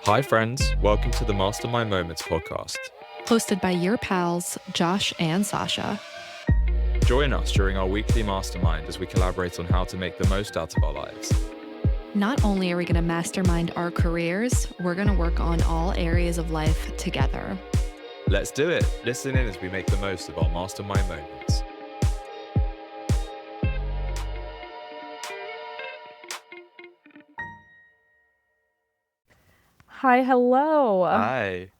Hi friends, welcome to the Mastermind Moments podcast. Hosted by your pals, Josh and Sasha. Join us during our weekly mastermind as we collaborate on how to make the most out of our lives. Not only are we going to mastermind our careers, we're going to work on all areas of life together. Let's do it. Listen in as we make the most of our mastermind moments. Hi, hello. Hi.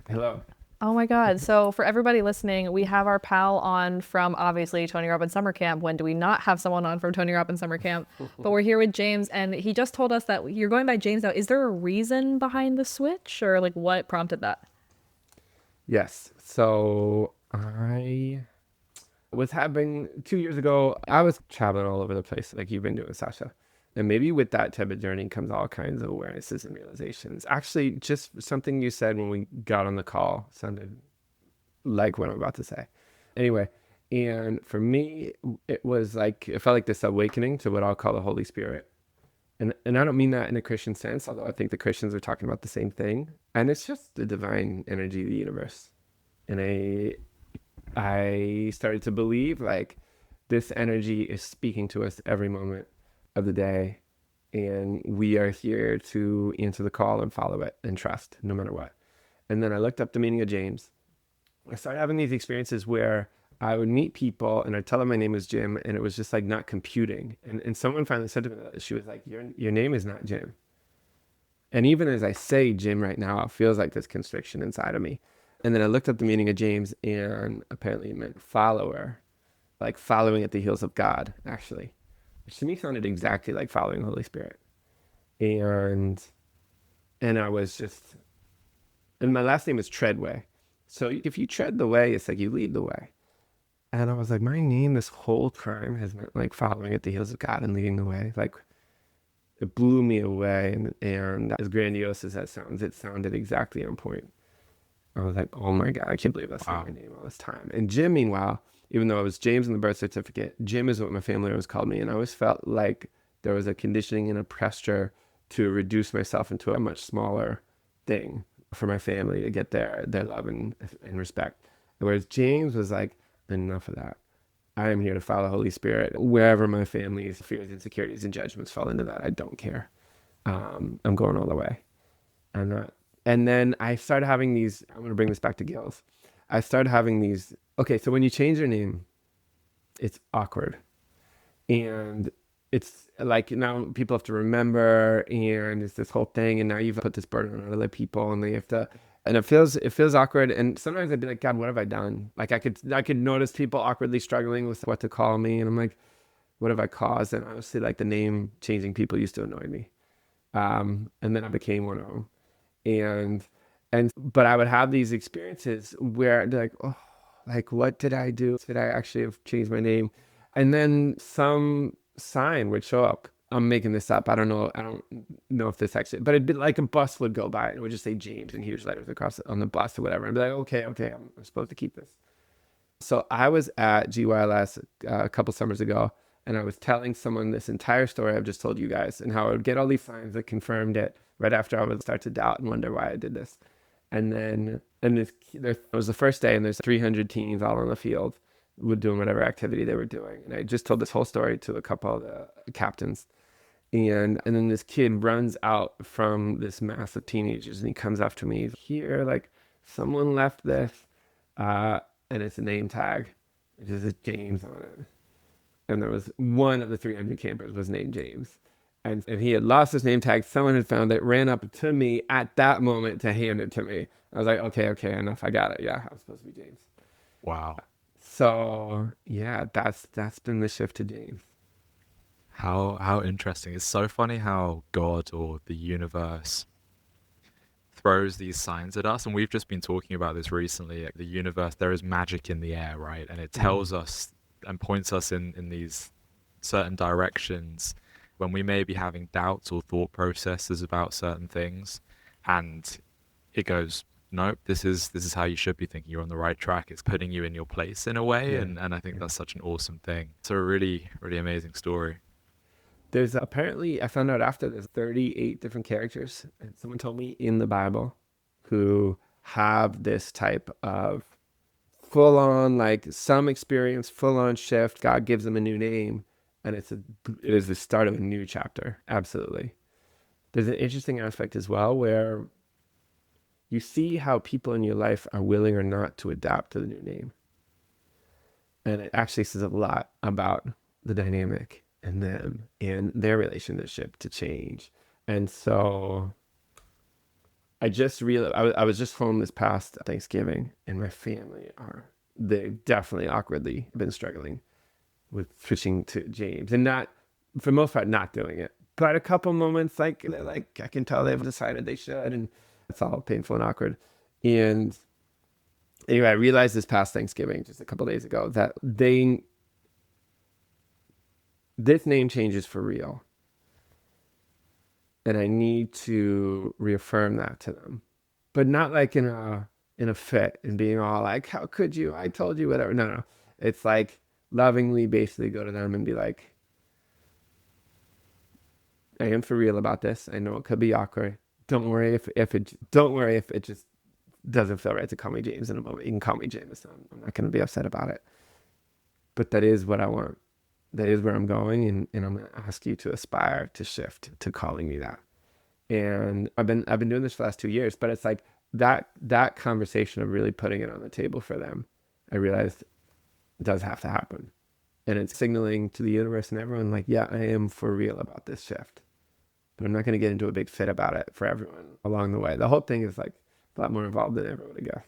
Hello. Oh my God. So for everybody listening, we have our pal on from obviously Tony Robbins Summer Camp. When do we not have someone on from Tony Robbins Summer Camp? But we're here with James, and he just told us that you're going by James now. Is there a reason behind the switch, or like what prompted that? Yes. So I was having 2 years ago, I was traveling all over the place like you've been doing, Sasha. And maybe with that type of journey comes all kinds of awarenesses and realizations. Actually, just something you said when we got on the call sounded like what I'm about to say. Anyway, and for me, it was like, it felt like this awakening to what I'll call the Holy Spirit. And I don't mean that in a Christian sense, although I think the Christians are talking about the same thing. And it's just the divine energy of the universe. And I started to believe like this energy is speaking to us every moment of the day, and we are here to answer the call and follow it and trust no matter what. And then I looked up the meaning of James. I started having these experiences where I would meet people and I'd tell them my name was Jim, and it was just like not computing. And someone finally said to me, she was like, your name is not Jim. And even as I say Jim right now, it feels like this constriction inside of me. And then I looked up the meaning of James, and apparently it meant follower, like following at the heels of God, actually. Which to me sounded exactly like following the Holy Spirit. And I was just, and my last name is Treadway. So if you tread the way, it's like you lead the way. And I was like, my name this whole time has meant like following at the heels of God and leading the way. Like it blew me away. And as grandiose as that sounds, it sounded exactly on point. I was like, oh my God, I can't believe that's not my name all this time. And Jim, meanwhile, even though it was James in the birth certificate, Jim is what my family always called me. And I always felt like there was a conditioning and a pressure to reduce myself into a much smaller thing for my family to get their love and respect. Whereas James was like, enough of that. I am here to follow the Holy Spirit. Wherever my family's fears, insecurities, and judgments fall into that, I don't care. I'm going all the way. And then I started having these, I'm going to bring this back to Gills. I started having these, okay, so when you change your name, it's awkward. And it's like now people have to remember, and it's this whole thing, and now you've put this burden on other people, and they have to, and it feels awkward. And sometimes I'd be like, God, what have I done? Like I could notice people awkwardly struggling with what to call me, and I'm like, what have I caused? And honestly, like the name changing people used to annoy me. And then I became one of them. But I would have these experiences where they're like, oh, like what did I do? Did I actually have changed my name? And then some sign would show up. I'm making this up. I don't know if this actually, but it'd be like a bus would go by and it would just say James in huge letters across on the bus or whatever. And I'd be like, okay, I'm supposed to keep this. So I was at GYLS a couple summers ago, and I was telling someone this entire story I've just told you guys, and how I would get all these signs that confirmed it right after I would start to doubt and wonder why I did this. And then, it was the first day, and there's 300 teens all on the field doing whatever activity they were doing. And I just told this whole story to a couple of the captains. And then this kid runs out from this mass of teenagers, and he comes up to me. Here, like, someone left this, and it's a name tag. It just says James on it. And there was one of the 300 campers was named James. And he had lost his name tag. Someone had found it, ran up to me at that moment to hand it to me. I was like, okay, enough. I got it. Yeah, I'm supposed to be James. Wow. So yeah, that's been the shift to James. How interesting. It's so funny how God or the universe throws these signs at us. And we've just been talking about this recently. Like the universe, there is magic in the air, right? And it tells us and points us in these certain directions when we may be having doubts or thought processes about certain things, and it goes, nope, this is how you should be thinking. You're on the right track. It's putting you in your place in a way. Yeah. And I think that's such an awesome thing. It's a really, really amazing story. There's apparently, I found out after, there's 38 different characters, and someone told me, in the Bible who have this type of full on, like some experience, full on shift. God gives them a new name, and it is the start of a new chapter. Absolutely. There's an interesting aspect as well where you see how people in your life are willing or not to adapt to the new name. And it actually says a lot about the dynamic and them and their relationship to change. And so I just realized, I was just home this past Thanksgiving, and my family they've definitely awkwardly been struggling with switching to James, and not, for the most part, not doing it. But a couple moments, like, they're like, I can tell they've decided they should, and it's all painful and awkward. And anyway, I realized this past Thanksgiving, just a couple days ago, that this name change is for real. And I need to reaffirm that to them, but not like in a fit and being all like, how could you? I told you, whatever. No. It's like lovingly basically go to them and be like, I am for real about this. I know it could be awkward. Don't worry if it just doesn't feel right to call me James in a moment. You can call me James. I'm not going to be upset about it. But that is what I want. That is where I'm going, and I'm going to ask you to aspire to shift to calling me that. And I've been doing this for the last 2 years, but it's like that conversation of really putting it on the table for them, I realized does have to happen. And it's signaling to the universe and everyone, like, yeah, I am for real about this shift. But I'm not going to get into a big fit about it for everyone along the way. The whole thing is like a lot more involved than everyone would guess.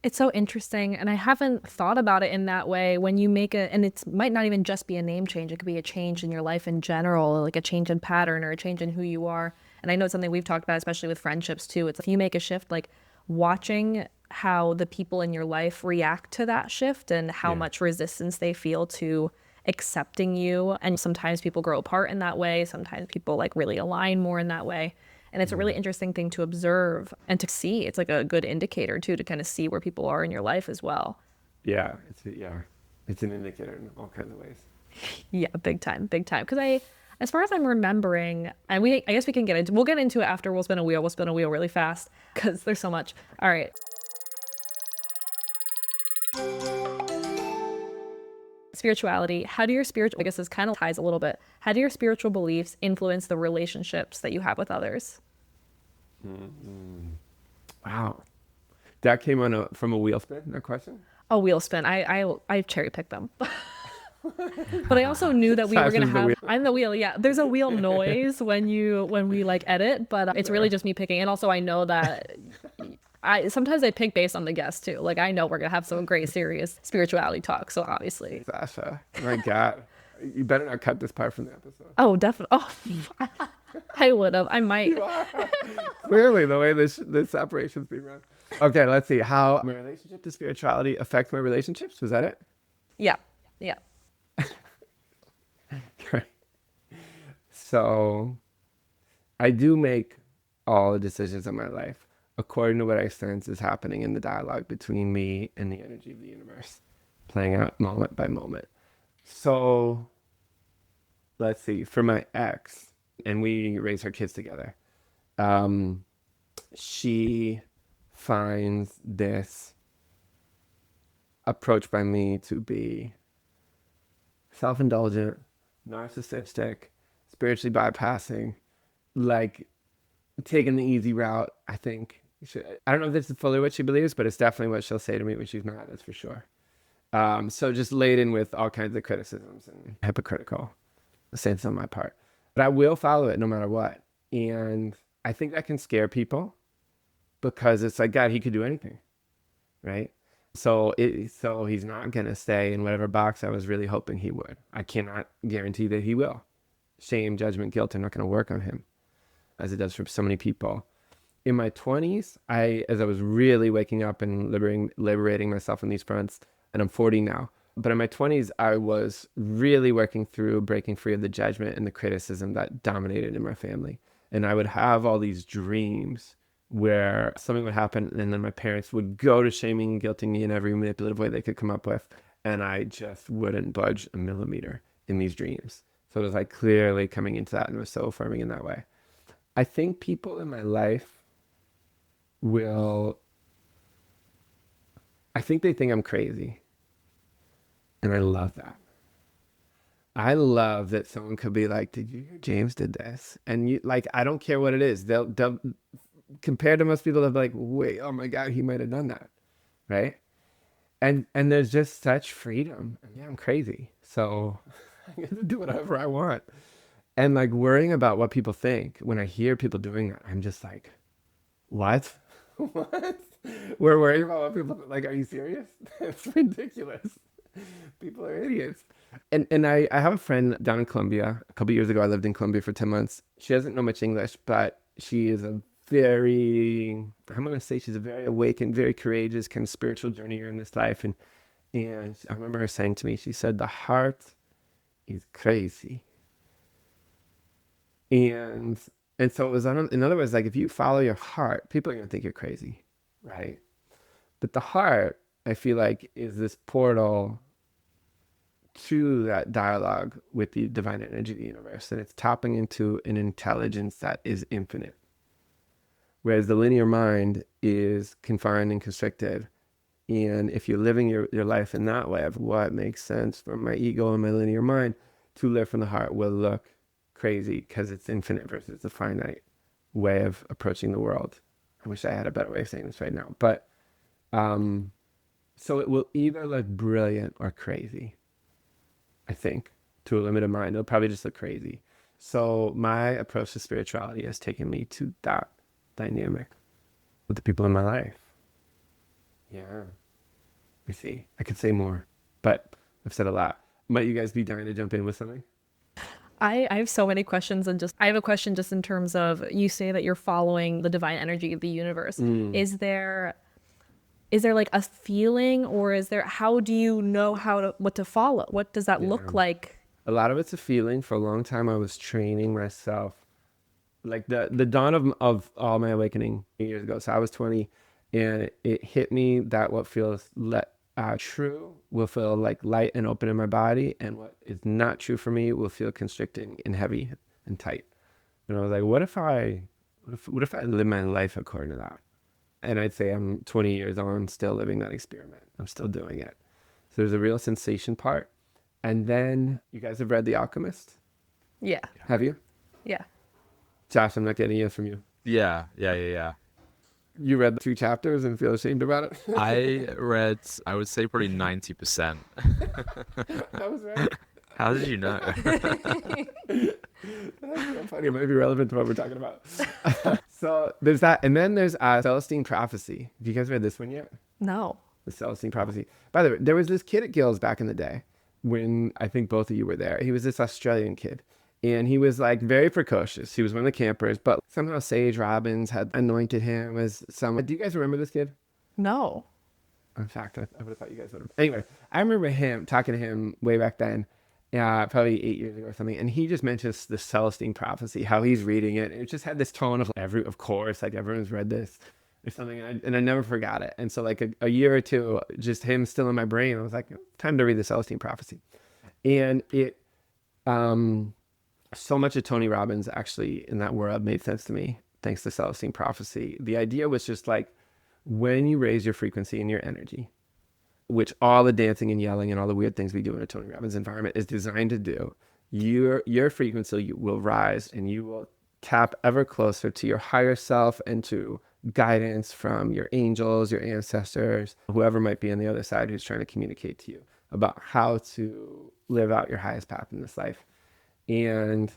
It's so interesting, and I haven't thought about it in that way. When you make and it might not even just be a name change, it could be a change in your life in general, like a change in pattern or a change in who you are. And I know it's something we've talked about, especially with friendships too. It's if you make a shift, like watching how the people in your life react to that shift and how much resistance they feel to accepting you. And sometimes people grow apart in that way. Sometimes people like really align more in that way. And it's a really interesting thing to observe and to see. It's like a good indicator too, to kind of see where people are in your life as well. Yeah, it's an indicator in all kinds of ways. Yeah, big time. Because as far as I'm remembering, and I guess we'll get into it after we'll spin a wheel really fast because there's so much. All right. Spirituality. I guess this kind of ties a little bit. How do your spiritual beliefs influence the relationships that you have with others? Wow. That came from a wheel spin, that question? A wheel spin. I cherry picked them. But I also knew that we were going to have, I'm the wheel. Yeah. There's a wheel noise when we like edit, but it's really just me picking. And also I know that sometimes I pick based on the guest too. Like I know we're going to have some great serious spirituality talk. So obviously. Sasha, my God, you better not cut this part from the episode. Oh, definitely. Oh, I would have. I might. Clearly, the way this operation's being run. Okay, let's see how my relationship to spirituality affects my relationships. Was that it? Yeah. Right. So, I do make all the decisions in my life according to what I sense is happening in the dialogue between me and the energy of the universe, playing out moment by moment. So, let's see. For my ex, and we raise her kids together, she finds this approach by me to be self-indulgent, narcissistic, spiritually bypassing, like taking the easy route. I think I don't know if this is fully what she believes, but it's definitely what she'll say to me when she's not, that's for sure. So just laden with all kinds of criticisms and hypocritical sense on my part. But I will follow it no matter what. And I think that can scare people because it's like, God, he could do anything, right? So he's not going to stay in whatever box I was really hoping he would. I cannot guarantee that he will. Shame, judgment, guilt are not going to work on him as it does for so many people. In my 20s, as I was really waking up and liberating myself on these fronts, and I'm 40 now, but in my 20s, I was really working through breaking free of the judgment and the criticism that dominated in my family. And I would have all these dreams where something would happen and then my parents would go to shaming and guilting me in every manipulative way they could come up with. And I just wouldn't budge a millimeter in these dreams. So it was like clearly coming into that and it was so affirming in that way. I think people in my life I think they think I'm crazy. And I love that. I love that someone could be like, did you hear James did this? And you like, I don't care what it is. They'll compared to most people, they'll be like, wait, oh my God, he might have done that. Right. And there's just such freedom. Yeah, I'm crazy. So I get to do whatever I want. And like worrying about what people think, when I hear people doing that, I'm just like, what? What? We're worried about what people like. Are you serious? It's ridiculous. People are idiots. And I have a friend down in Colombia. A couple years ago, I lived in Colombia for 10 months. She doesn't know much English, but she is I'm going to say she's a very awakened, very courageous kind of spiritual journeyer in this life. And I remember her saying to me, she said, the heart is crazy. And so it was, in other words, like if you follow your heart, people are going to think you're crazy, right? But the heart, I feel like, is this portal to that dialogue with the divine energy of the universe. And it's tapping into an intelligence that is infinite. Whereas the linear mind is confined and constricted. And if you're living your life in that way of what makes sense for my ego and my linear mind, to live from the heart will look crazy because it's infinite versus a finite way of approaching the world. I wish I had a better way of saying this right now. But so it will either look brilliant or crazy, I think, to a limited mind. It'll probably just look crazy. So my approach to spirituality has taken me to that dynamic with the people in my life. Yeah. We see. I could say more, but I've said a lot. Might you guys be dying to jump in with something? I have so many questions, and I have a question just in terms of, you say that you're following the divine energy of the universe. Is there like a feeling, or how do you know what to follow? What does that look like? A lot of it's a feeling. For a long time, I was training myself. Like the dawn of all my awakening years ago. So I was 20, and it hit me that what feels true will feel like light and open in my body, and what is not true for me will feel constricting and heavy and tight. And I was like, what if I live my life according to that? And I'd say I'm 20 years on, still living that experiment. I'm still doing it. So there's a real sensation part. And then, you guys have read The Alchemist? Yeah. Have you? Yeah. Josh, I'm not getting it from you. Yeah. You read 2 chapters and feel ashamed about it? I would say probably 90%. That was right. How did you know? That's funny. It might be relevant to what we're talking about. So there's that. And then there's Celestine Prophecy. Have you guys read this one yet? No. The Celestine Prophecy. By the way, there was this kid at Gills back in the day when I think both of you were there. He was this Australian kid. And he was like very precocious. He was one of the campers, but somehow Sage Robbins had anointed him as someone. Do you guys remember this kid? No. In fact, I would have thought you guys would have. Anyway, I remember talking to him way back then, probably 8 years ago or something. And he just mentions the Celestine Prophecy, how he's reading it. And it just had this tone of of course, like everyone's read this or something. And I never forgot it. And so like a year or two, just him still in my brain, I was like, time to read the Celestine Prophecy. And it, so much of Tony Robbins actually in that world made sense to me, thanks to Celestine Prophecy. The idea was just like, when you raise your frequency and your energy, which all the dancing and yelling and all the weird things we do in a Tony Robbins environment is designed to do, your frequency will rise and you will tap ever closer to your higher self and to guidance from your angels, your ancestors, whoever might be on the other side who's trying to communicate to you about how to live out your highest path in this life. And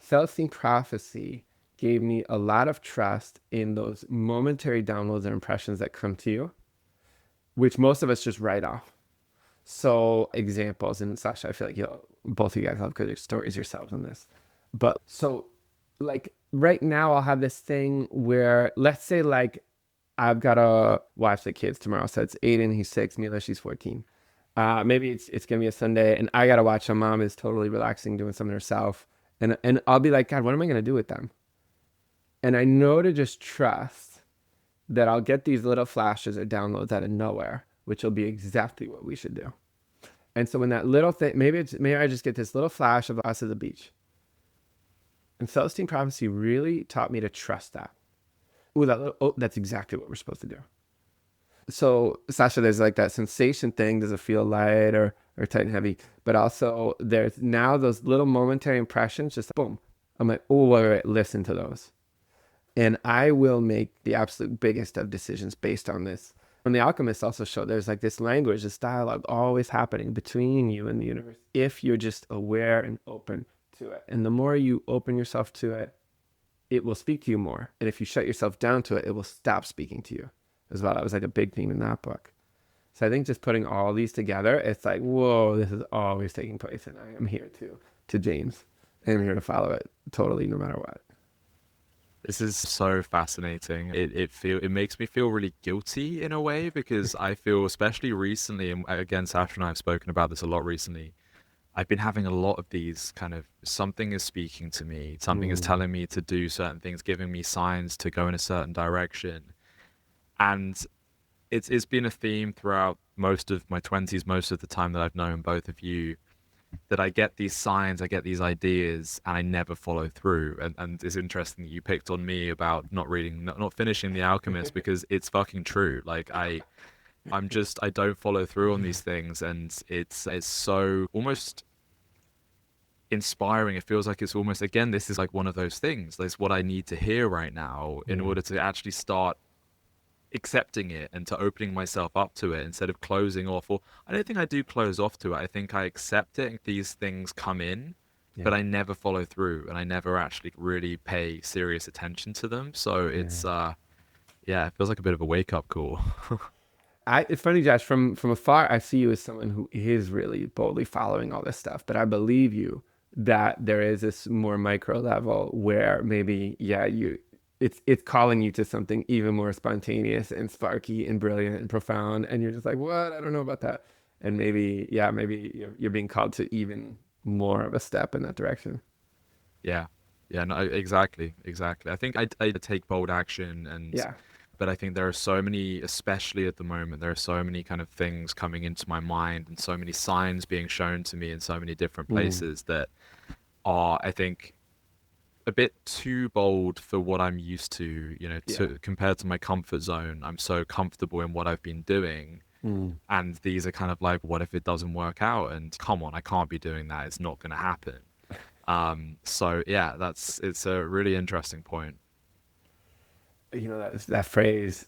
Celestine Prophecy gave me a lot of trust in those momentary downloads and impressions that come to you, which most of us just write off. So examples, and Sasha, I feel like both of you guys have good stories yourselves on this. But so like right now I'll have this thing where, let's say like I've got to watch the kids tomorrow. So it's Aiden, he's 6, Mila, she's 14. Maybe it's gonna be a Sunday and I gotta watch my mom is totally relaxing, doing something herself. And I'll be like, God, what am I gonna do with them? And I know to just trust that I'll get these little flashes or downloads out of nowhere, which will be exactly what we should do. And so when that little thing, maybe I just get this little flash of us at the beach. And Celestine Prophecy really taught me to trust that. That's exactly what we're supposed to do. So, Sasha, there's like that sensation thing. Does it feel light or tight and heavy? But also there's now those little momentary impressions, just boom. I'm like, oh, wait, listen to those. And I will make the absolute biggest of decisions based on this. And the alchemists also show there's like this language, this dialogue always happening between you and the universe if you're just aware and open to it. And the more you open yourself to it, it will speak to you more. And if you shut yourself down to it, it will stop speaking to you as well. That was like a big theme in that book. So I think just putting all these together, it's like, whoa, this is always taking place. And I am here to James. I am here to follow it totally, no matter what. This is so fascinating. It makes me feel really guilty in a way, because I feel, especially recently, and again, Sasha and I have spoken about this a lot recently, I've been having a lot of these kind of, something is speaking to me, something is telling me to do certain things, giving me signs to go in a certain direction. And it's been a theme throughout most of my 20s, most of the time that I've known both of you, that I get these signs, I get these ideas, and I never follow through. And it's interesting that you picked on me about not finishing The Alchemist, because it's fucking true. Like I don't follow through on these things, and it's so almost inspiring. It feels like it's almost, again, this is like one of those things. That's what I need to hear right now in order to actually start accepting it and to opening myself up to it instead of closing off. Or I don't think I do close off to it. I think I accept it and these things come in, but I never follow through, and I never actually really pay serious attention to them. So it's it feels like a bit of a wake-up call. It's funny, Josh, from afar, I see you as someone who is really boldly following all this stuff, but I believe you that there is this more micro level where maybe, it's calling you to something even more spontaneous and sparky and brilliant and profound. And you're just like, what? I don't know about that. And maybe you're being called to even more of a step in that direction. Yeah, no, exactly. I think I take bold action, but I think there are so many, especially at the moment, there are so many kind of things coming into my mind and so many signs being shown to me in so many different places that are, I think, a bit too bold for what I'm used to, compared to my comfort zone. I'm so comfortable in what I've been doing. And these are kind of like, what if it doesn't work out? And come on, I can't be doing that. It's not going to happen. It's a really interesting point. That phrase,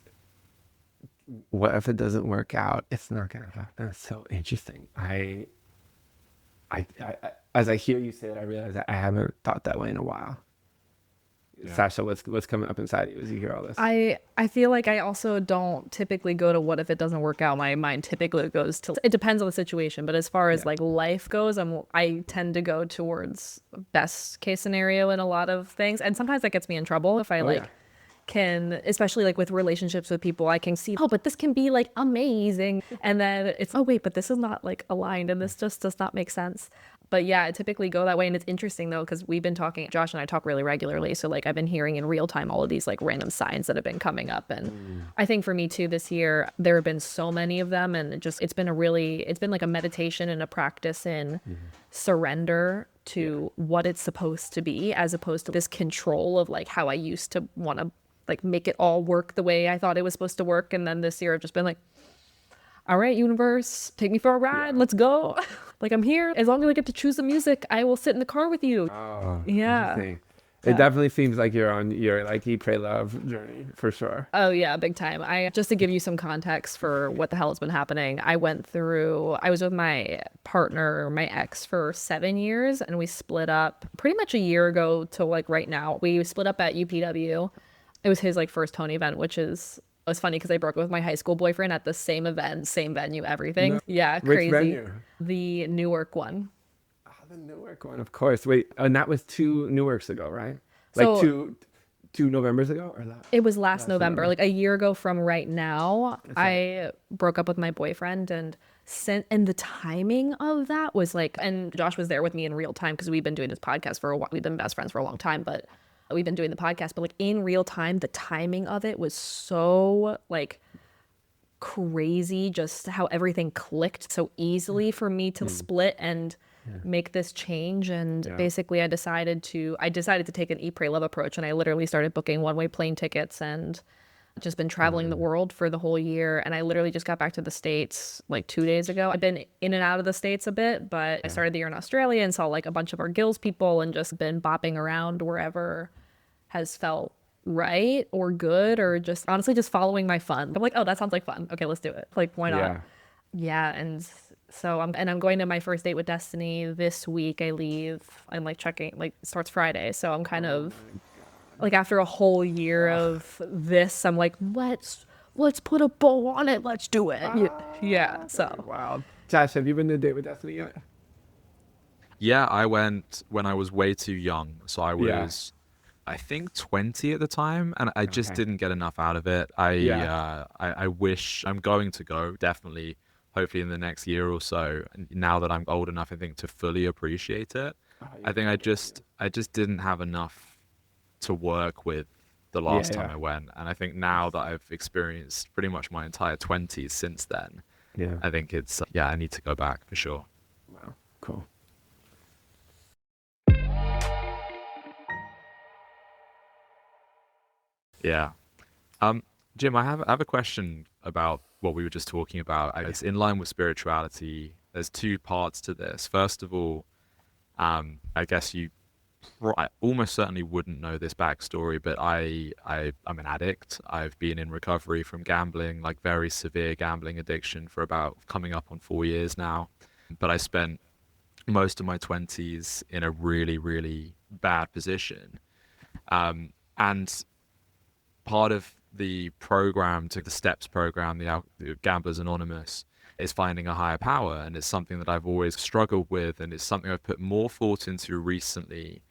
what if it doesn't work out? It's not going to happen. That's so interesting. I as I hear you say it, I realize that I haven't thought that way in a while. Yeah. Sasha, what's coming up inside you as you hear all this? I feel like I also don't typically go to what if it doesn't work out. My mind typically goes to, it depends on the situation, but as far as like life goes, I tend to go towards best case scenario in a lot of things, and sometimes that gets me in trouble if I can, especially like with relationships with people, I can see, but this can be like amazing, and then it's, wait, but this is not like aligned, and this just does not make sense. But yeah, I typically go that way. And it's interesting though, because we've been talking, Josh and I talk really regularly. So like I've been hearing in real time all of these like random signs that have been coming up. And I think for me too, this year, there have been so many of them. And it's been like a meditation and a practice in surrender to what it's supposed to be, as opposed to this control of like how I used to want to like make it all work the way I thought it was supposed to work. And then this year I've just been like, all right, universe, take me for a ride. Let's go. Like, I'm here. As long as I get to choose the music, I will sit in the car with you. Oh, yeah. It definitely seems like you're on your like Eat, Pray, Love journey for sure. Oh yeah, big time. Just to give you some context for what the hell has been happening, I was with my partner, my ex, for 7 years, and we split up pretty much a year ago to like right now. We split up at UPW. It was his like first Tony event, which is, it was funny because I broke up with my high school boyfriend at the same event, same venue, everything. No. Yeah, crazy. Which venue? The Newark one. Oh, the Newark one, of course. Wait, and that was 2 Newarks ago, right? Like so, two Novembers ago, or it was last November, like a year ago from right now. I broke up with my boyfriend, and the timing of that was like, and Josh was there with me in real time because we've been doing this podcast for a while. We've been best friends for a long time, but we've been doing the podcast, but like in real time, the timing of it was so like crazy just how everything clicked so easily for me to split and make this change. And basically I decided to take an eat, pray, love approach, and I literally started booking one-way plane tickets and just been traveling the world for the whole year. And I literally just got back to the States like 2 days ago. I've been in and out of the States a bit, but I started the year in Australia and saw like a bunch of our Gills people and just been bopping around wherever has felt right or good, or just honestly just following my fun. I'm like, oh, that sounds like fun. Okay, let's do it. Like, why not? Yeah. And so I'm going to my first date with Destiny this week. I leave. I'm like checking, like it starts Friday. So I'm kind of like, after a whole year of this, I'm like, let's put a bow on it. Let's do it. Yeah. So Wow. Josh, have you been to a date with Destiny yet? Yeah, I went when I was way too young. So I was, I think 20 at the time, and I just didn't get enough out of it. I wish I'm going to go, definitely, hopefully in the next year or so. And now that I'm old enough, I think, to fully appreciate it. I think I just didn't have enough to work with the last time I went. And I think now that I've experienced pretty much my entire 20s since then, I think it's, I need to go back for sure. Wow. Cool. Yeah. Jim, I have a question about what we were just talking about. It's in line with spirituality. There's two parts to this. First of all, I guess I almost certainly wouldn't know this backstory, but I'm an addict. I've been in recovery from gambling, like very severe gambling addiction, for about coming up on 4 years now. But I spent most of my 20s in a really, really bad position. And part of the program, to the STEPS program, the Gamblers Anonymous, is finding a higher power. And it's something that I've always struggled with. And it's something I've put more thought into recently,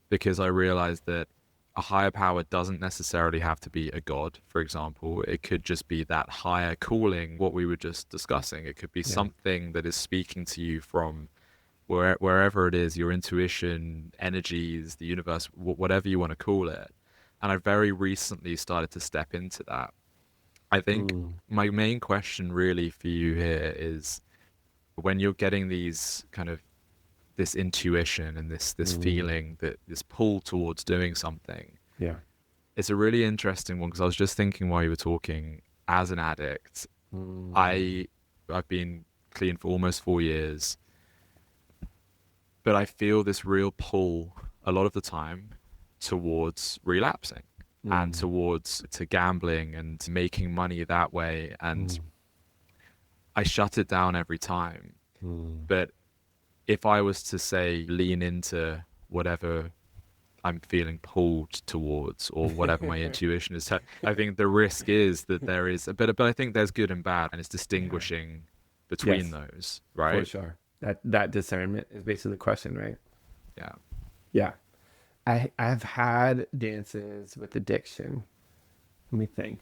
because I realized that a higher power doesn't necessarily have to be a god, for example. It could just be that higher calling, what we were just discussing. It could be something that is speaking to you from wherever it is, your intuition, energies, the universe, whatever you want to call it. And I very recently started to step into that. I think my main question really for you here is, when you're getting these kind of this intuition and this feeling, that this pull towards doing something. Yeah. It's a really interesting one, because I was just thinking while you were talking, as an addict, I've been clean for almost 4 years, but I feel this real pull a lot of the time towards relapsing and to gambling and making money that way. And I shut it down every time. But if I was to say lean into whatever I'm feeling pulled towards, or whatever my intuition is, I think the risk is that there is a bit of, but I think there's good and bad, and it's distinguishing between those, right? For sure. That discernment is basically the question, right? Yeah. Yeah. I've had dances with addiction. Let me think.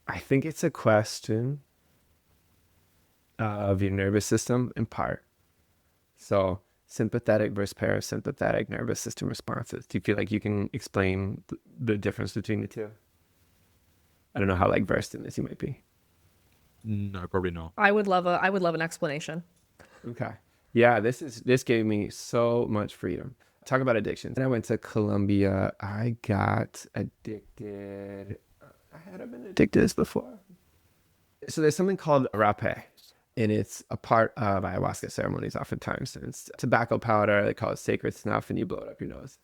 I think it's a question of your nervous system in part. So sympathetic versus parasympathetic nervous system responses. Do you feel like you can explain the difference between the two? I don't know how like versed in this you might be. No, probably not. I would love an explanation. Okay. Yeah, this gave me so much freedom. Talk about addictions. When I went to Colombia, I got addicted. I hadn't been addicted to this before. So there's something called rapé, and it's a part of ayahuasca ceremonies oftentimes. And it's tobacco powder. They call it sacred snuff, and you blow it up your nose.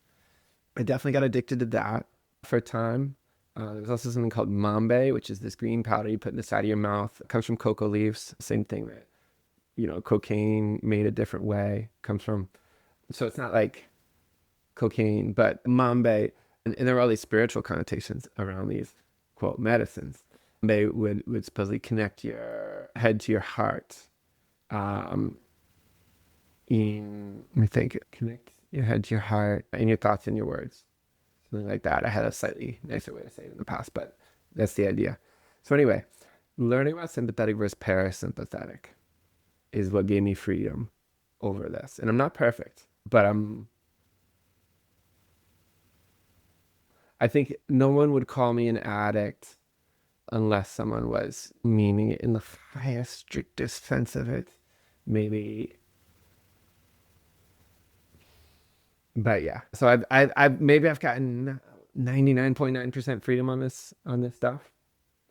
I definitely got addicted to that for a time. There's also something called mambe, which is this green powder you put in the side of your mouth. It comes from cocoa leaves. Same thing that, cocaine made a different way comes from. So it's not like cocaine, but mambe. And there are all these spiritual connotations around these, quote, medicines. They would supposedly connect your head to your heart. Let me think. Connect your head to your heart and your thoughts and your words. Something like that. I had a slightly nicer way to say it in the past, but that's the idea. So anyway, learning about sympathetic versus parasympathetic is what gave me freedom over this. And I'm not perfect, but I think no one would call me an addict unless someone was meaning it in the highest, strictest sense of it. Maybe. But yeah, so I've gotten 99.9% freedom on this stuff.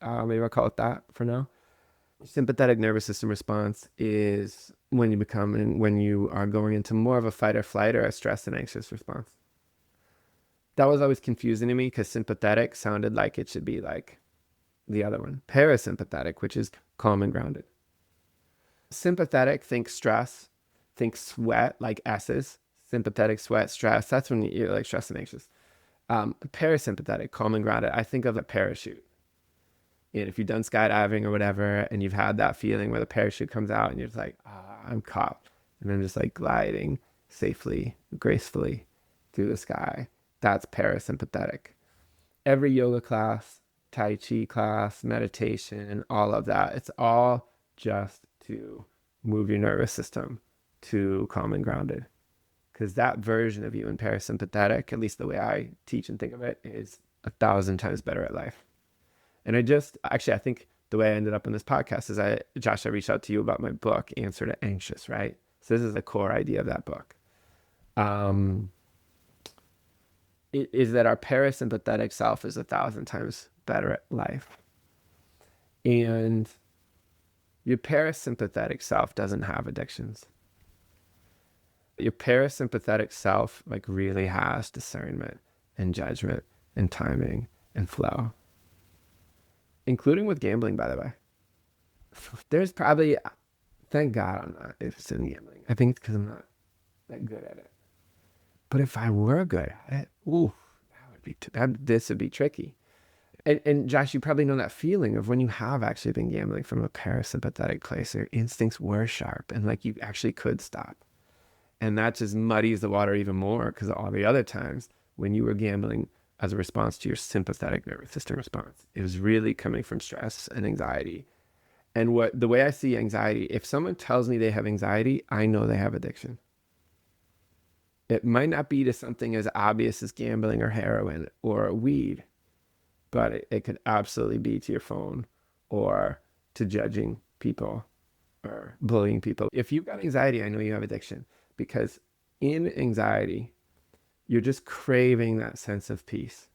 Maybe I'll call it that for now. Sympathetic nervous system response is when you are going into more of a fight or flight or a stress and anxious response. That was always confusing to me because sympathetic sounded like it should be like the other one. Parasympathetic, which is calm and grounded. Sympathetic, think stress, think sweat, like S's. Sympathetic, sweat, stress. That's when you're like stressed and anxious. Parasympathetic, calm and grounded. I think of a parachute. And if you've done skydiving or whatever, and you've had that feeling where the parachute comes out and you're just like, I'm caught. And I'm just like gliding safely, gracefully through the sky. That's parasympathetic. Every yoga class, Tai Chi class, meditation, all of that, it's all just to move your nervous system to calm and grounded. Because that version of you in parasympathetic, at least the way I teach and think of it, is 1,000 times better at life. And I think the way I ended up on this podcast is Josh, I reached out to you about my book, Answer to Anxious, right? So this is the core idea of that book. It is that our parasympathetic self is 1,000 times better at life. And your parasympathetic self doesn't have addictions. Your parasympathetic self like really has discernment and judgment and timing and flow. Including with gambling, by the way. There's probably, thank God I'm not interested in gambling. I think it's because I'm not that good at it. But if I were good at it, this would be tricky. And Josh, you probably know that feeling of when you have actually been gambling from a parasympathetic place, your instincts were sharp and like you actually could stop. And that just muddies the water even more because all the other times when you were gambling as a response to your sympathetic nervous system response, it was really coming from stress and anxiety. And the way I see anxiety, if someone tells me they have anxiety, I know they have addiction. It might not be to something as obvious as gambling or heroin or weed, but it could absolutely be to your phone or to judging people or bullying people. If you've got anxiety, I know you have addiction because in anxiety, you're just craving that sense of peace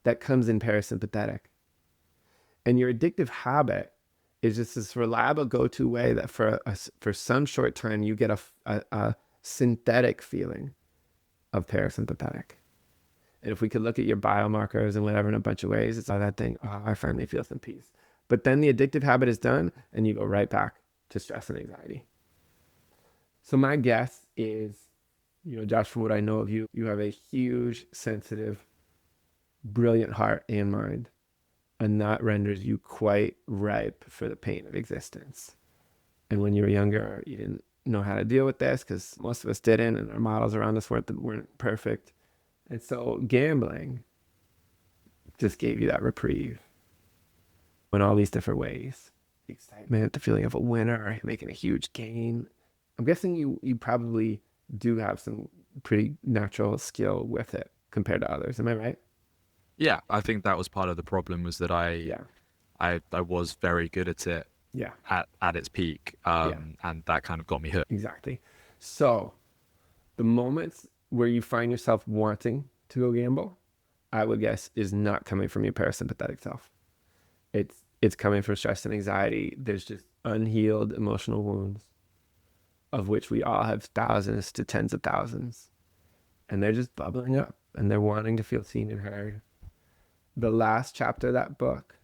that comes in parasympathetic. And your addictive habit is just this reliable go-to way that for some short time, you get a synthetic feeling of parasympathetic. And if we could look at your biomarkers and whatever in a bunch of ways, it's all that thing, I finally feel some peace. But then the addictive habit is done and you go right back to stress and anxiety. So my guess is, Josh, from what I know of you, you have a huge, sensitive, brilliant heart and mind. And that renders you quite ripe for the pain of existence. And when you were younger, you didn't know how to deal with this because most of us didn't, and our models around us weren't perfect. And so gambling just gave you that reprieve in all these different ways. The excitement, the feeling of a winner, making a huge gain. I'm guessing you probably do have some pretty natural skill with it compared to others. Am I right? Yeah, I think that was part of the problem was that I was very good at it at its peak. And that kind of got me hooked. Exactly. So the moments where you find yourself wanting to go gamble, I would guess is not coming from your parasympathetic self. It's coming from stress and anxiety. There's just unhealed emotional wounds, of which we all have thousands to tens of thousands. And they're just bubbling up and they're wanting to feel seen and heard. The last chapter of that book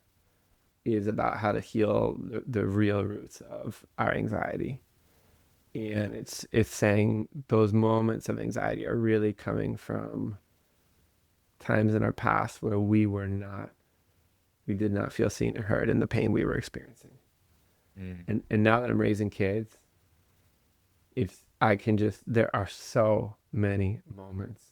is about how to heal the real roots of our anxiety. And it's saying those moments of anxiety are really coming from times in our past where we did not feel seen or heard in the pain we were experiencing. And now that I'm raising kids, there are so many moments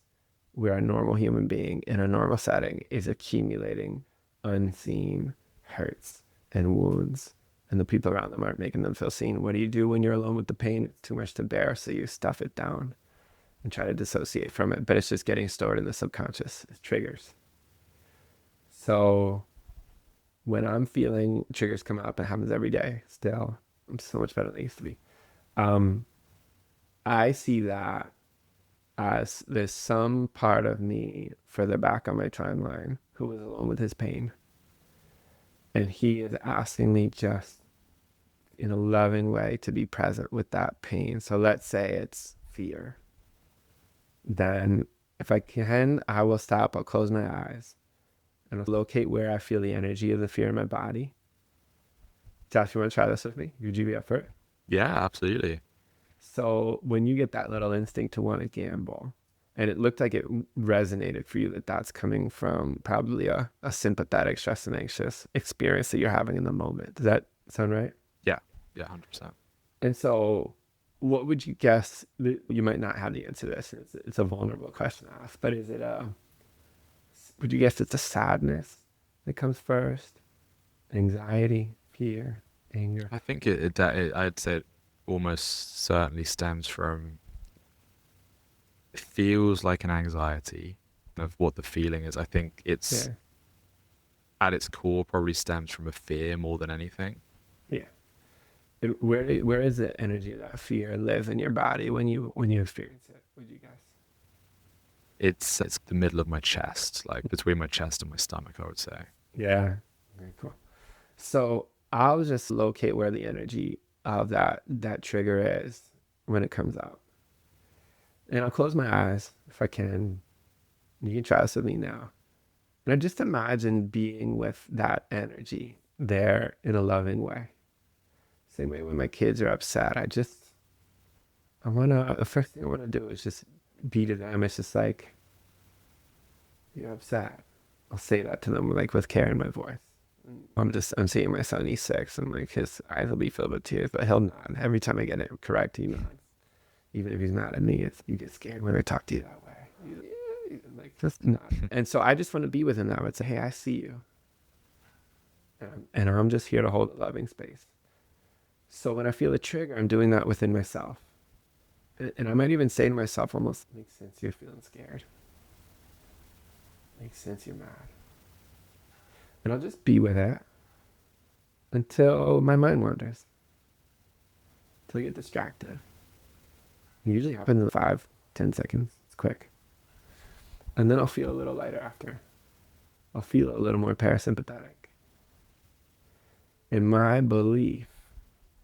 where a normal human being in a normal setting is accumulating unseen hurts and wounds, and the people around them aren't making them feel seen. What do you do when you're alone with the pain? It's too much to bear, so you stuff it down and try to dissociate from it, but it's just getting stored in the subconscious. It triggers. So when I'm feeling triggers come up, it happens every day still. I'm so much better than I used to be. I see that as there's some part of me further back on my timeline who was alone with his pain. And he is asking me just in a loving way to be present with that pain. So let's say it's fear. Then if I can, I will stop, I'll close my eyes and I'll locate where I feel the energy of the fear in my body. Josh, you want to try this with me? Would you be up for it? Yeah, absolutely. So when you get that little instinct to want to gamble, and it looked like it resonated for you that that's coming from probably a sympathetic stress and anxious experience that you're having in the moment. Does that sound right? Yeah, 100%. And so what would you guess? You might not have the answer to this. It's a vulnerable question to ask, but would you guess it's a sadness that comes first? Anxiety, fear, anger? I think I'd say it almost certainly stems from, it feels like an anxiety of what the feeling is. I think it's Yeah. at its core probably stems from a fear more than anything. Yeah. Where is the energy of that fear live in your body when you experience it? Would you guess? It's the middle of my chest, like between my chest and my stomach, I would say. Yeah. Very cool. So I'll just locate where the energy of that trigger is when it comes out. And I'll close my eyes if I can. You can try this with me now. And I just imagine being with that energy there in a loving way. Same way when my kids are upset, the first thing I want to do is just be to them. It's just like, you're upset. I'll say that to them like with care in my voice. I'm seeing my son, he's 6, and like his eyes will be filled with tears, but he'll nod. Every time I get it correct, he nods. Even if he's mad at me, you get scared when I talk to you that way. Like just nod. And so I just want to be with him now. I'd say, hey, I see you. And I'm just here to hold a loving space. So when I feel a trigger, I'm doing that within myself. And I might even say to myself, almost, makes sense you're feeling scared. Makes sense you're mad. And I'll just be with it until my mind wanders. Until I get distracted. It usually happens in 5-10 seconds. It's quick. And then I'll feel a little lighter after. I'll feel a little more parasympathetic. And my belief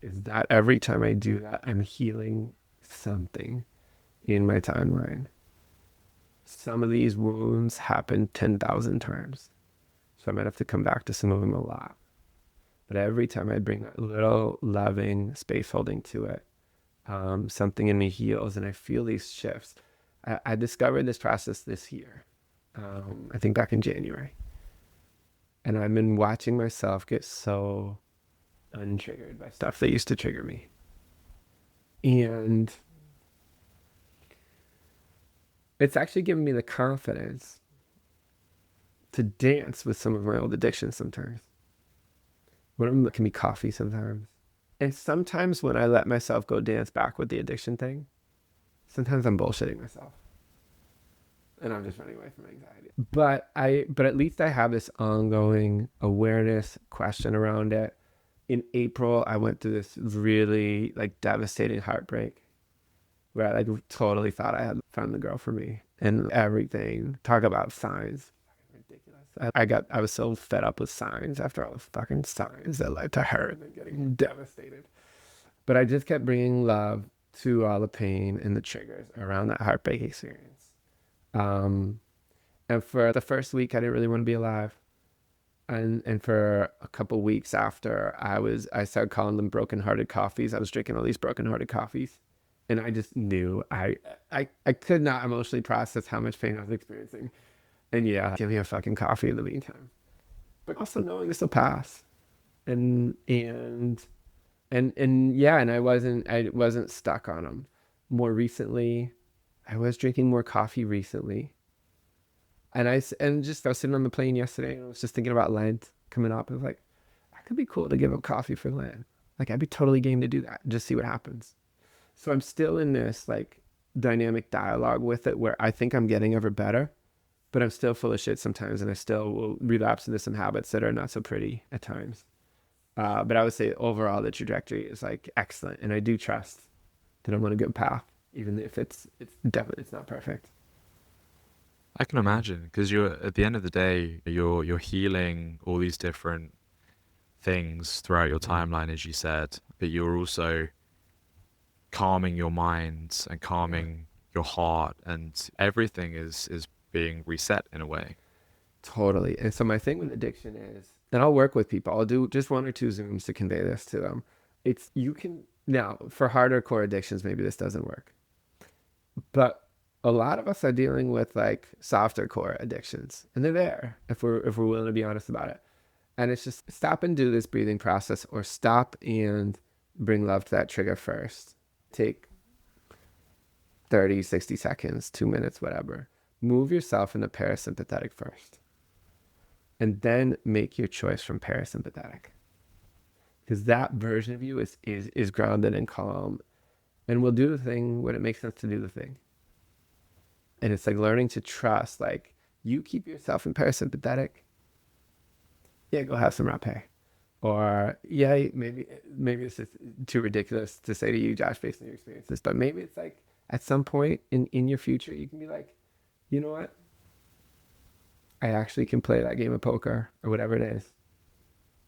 is that every time I do that, I'm healing something in my timeline. Some of these wounds happen 10,000 times. So I might have to come back to some of them a lot. But every time I bring that little loving space holding to it, something in me heals and I feel these shifts. I discovered this process this year, I think back in January. And I've been watching myself get so untriggered by stuff that used to trigger me. And it's actually given me the confidence to dance with some of my old addictions sometimes. One of them can be coffee sometimes. And sometimes when I let myself go dance back with the addiction thing, sometimes I'm bullshitting myself. And I'm just running away from anxiety. But at least I have this ongoing awareness question around it. In April, I went through this really devastating heartbreak where I totally thought I had found the girl for me and everything. Talk about signs. Ridiculous. I was so fed up with signs after all the fucking signs that led to her and then getting devastated. But I just kept bringing love to all the pain and the triggers around that heartbreak experience. And for the first week, I didn't really want to be alive. And for a couple weeks after, I started calling them broken-hearted coffees. I was drinking all these broken-hearted coffees. And I just knew I could not emotionally process how much pain I was experiencing. And yeah, give me a fucking coffee in the meantime. But also knowing this will pass. And I wasn't stuck on them. More recently, I was drinking more coffee recently. And I was sitting on the plane yesterday and I was just thinking about Lent coming up. I was like, that could be cool to give up coffee for Lent. Like, I'd be totally game to do that and just see what happens. So I'm still in this dynamic dialogue with it where I think I'm getting ever better. but I'm still full of shit sometimes, and I still will relapse into some habits that are not so pretty at times. But I would say overall the trajectory is like excellent, and I do trust that I'm on a good path, even if it's definitely it's not perfect. I can imagine, because you're at the end of the day, you're healing all these different things throughout your Mm. timeline, as you said, but you're also calming your mind and Yeah, calming your heart, and everything is being reset in a way. totally. And so my thing with addiction is, and I'll work with people. I'll do just 1 or 2 Zooms to convey this to them. It's you can now for harder core addictions, maybe this doesn't work, but a lot of us are dealing with like softer core addictions, and they're there if we're willing to be honest about it. And it's just stop and do this breathing process, or stop and bring love to that trigger first. Take 30, 60 seconds, 2 minutes, whatever. Move yourself into parasympathetic first. And then make your choice from parasympathetic. Because that version of you is grounded and calm and will do the thing when it makes sense to do the thing. And it's like learning to trust, like you keep yourself in parasympathetic. Yeah, go have some rapé. Or yeah, maybe it's just too ridiculous to say to you, Josh, based on your experiences. But maybe it's like at some point in your future, you can be like, you know what? I actually can play that game of poker or whatever it is,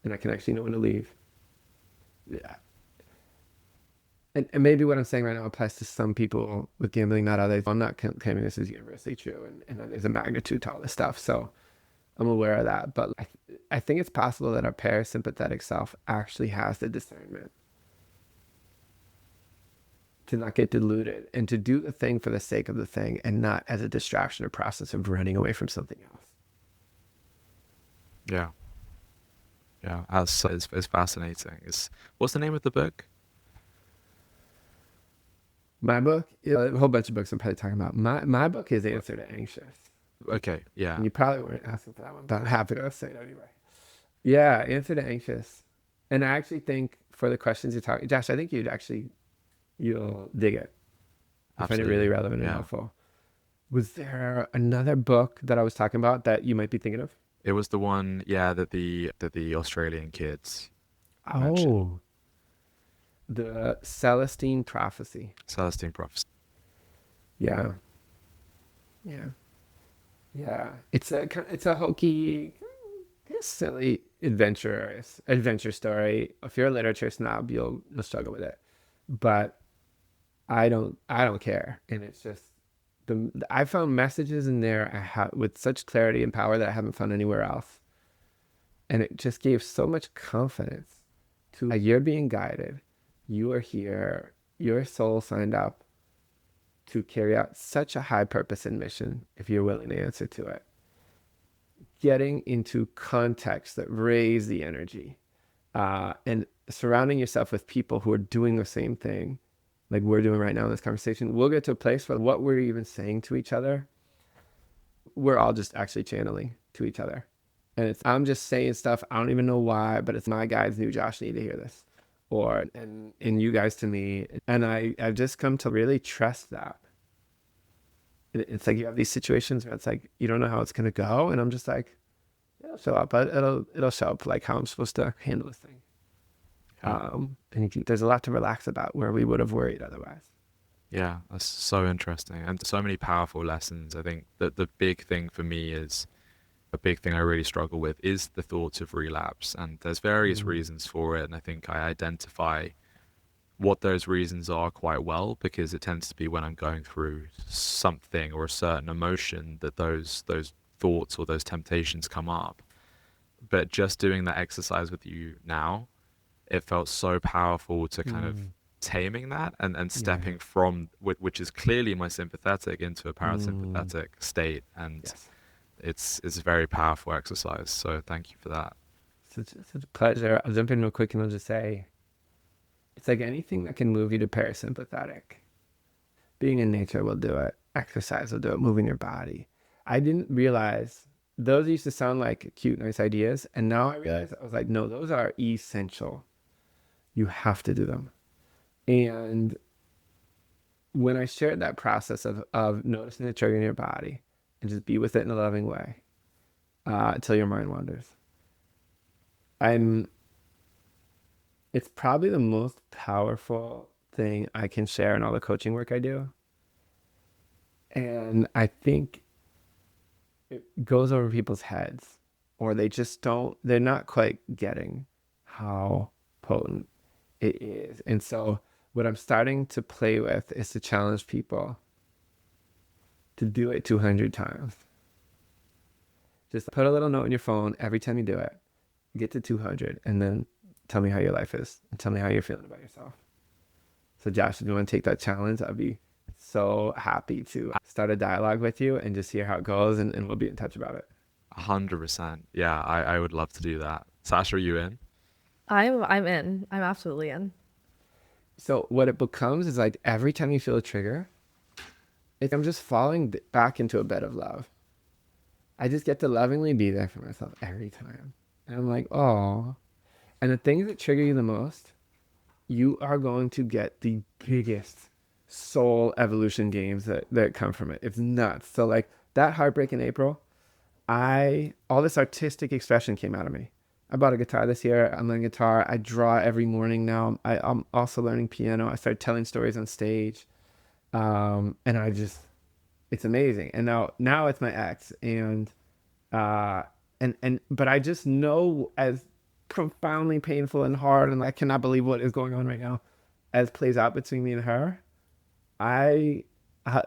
and I can actually know when to leave. Yeah. And maybe what I'm saying right now applies to some people with gambling, not others. I'm not claiming this is universally true, and there's a magnitude to all this stuff. So I'm aware of that. But I think it's possible that our parasympathetic self actually has the discernment to not get deluded and to do the thing for the sake of the thing and not as a distraction or process of running away from something else. Yeah, yeah, as it's fascinating. It's what's the name of the book? My book, yeah, a whole bunch of books I'm probably talking about. My book is Answer to Anxious. Okay, yeah, And you probably weren't asking for that one, but I'm happy to say it anyway. Yeah, Answer to Anxious. And I actually think for the questions you're talking, Josh, I think you'll dig it. You find it really absolutely. relevant and Yeah, helpful. Was there another book that I was talking about that you might be thinking of? it was the one, yeah, that the Australian kids mentioned. Oh, the Celestine Prophecy. Celestine Prophecy. Yeah, yeah, yeah. It's a hokey, silly adventure story. If you're a literature snob, you'll struggle with it. But I don't care. And it's just I found messages in there with such clarity and power that I haven't found anywhere else. And it just gave so much confidence to you're being guided. You are here. Your soul signed up to carry out such a high purpose and mission if you're willing to answer to it. Getting into contexts that raise the energy, and surrounding yourself with people who are doing the same thing like we're doing right now in this conversation, we'll get to a place where what we're even saying to each other, we're all just actually channeling to each other. And I'm just saying stuff, I don't even know why, but it's my guides knew Josh needed to hear this. And you guys to me. And I've just come to really trust that. It's like you have these situations where it's like, you don't know how it's going to go. And I'm just like, it'll show up, but it'll show up like how I'm supposed to handle this thing. Yeah. There's a lot to relax about where we would have worried otherwise. Yeah, that's so interesting and so many powerful lessons. I think that the big thing for me is a big thing I really struggle with is the thought of relapse. And there's various Mm, reasons for it. And I think I identify what those reasons are quite well because it tends to be when I'm going through something or a certain emotion that those thoughts or those temptations come up. But just doing that exercise with you now, it felt so powerful to kind of mm, taming that and yeah. stepping from which is clearly my sympathetic into a Mm, parasympathetic state, and yes. it's a very powerful exercise, so thank you for that. Such a pleasure. I'll jump in real quick and I'll just say it's like anything that can move you to parasympathetic. Being in nature will do it. Exercise will do it. Moving your body. I didn't realize those used to sound like cute, nice ideas. And now I realize I was like, no, those are essential. You have to do them. And when I shared that process of noticing the trigger in your body and just be with it in a loving way until your mind wanders. It's probably the most powerful thing I can share in all the coaching work I do. And I think it goes over people's heads, or they're not quite getting how potent it is. And so what I'm starting to play with is to challenge people to do it 200 times. Just put a little note in your phone every time you do it. Get to 200, and then tell me how your life is, and tell me how you're feeling about yourself. So Josh, if you want to take that challenge, I'd be so happy to start a dialogue with you and just hear how it goes, and we'll be in touch about it. 100%. Yeah, I would love to do that. Sasha, are you in? I'm in. I'm absolutely in. So what it becomes is like every time you feel a trigger, I'm just falling back into a bed of love. I just get to lovingly be there for myself every time. And I'm like, oh. And the things that trigger you the most, you are going to get the biggest soul evolution gains that come from it. It's nuts. So like that heartbreak in April, all this artistic expression came out of me. I bought a guitar this year. I'm learning guitar. I draw every morning now. I'm also learning piano. I started telling stories on stage. And it's amazing. And now it's my ex. But I just know, as profoundly painful and hard, and I cannot believe what is going on right now, as plays out between me and her, the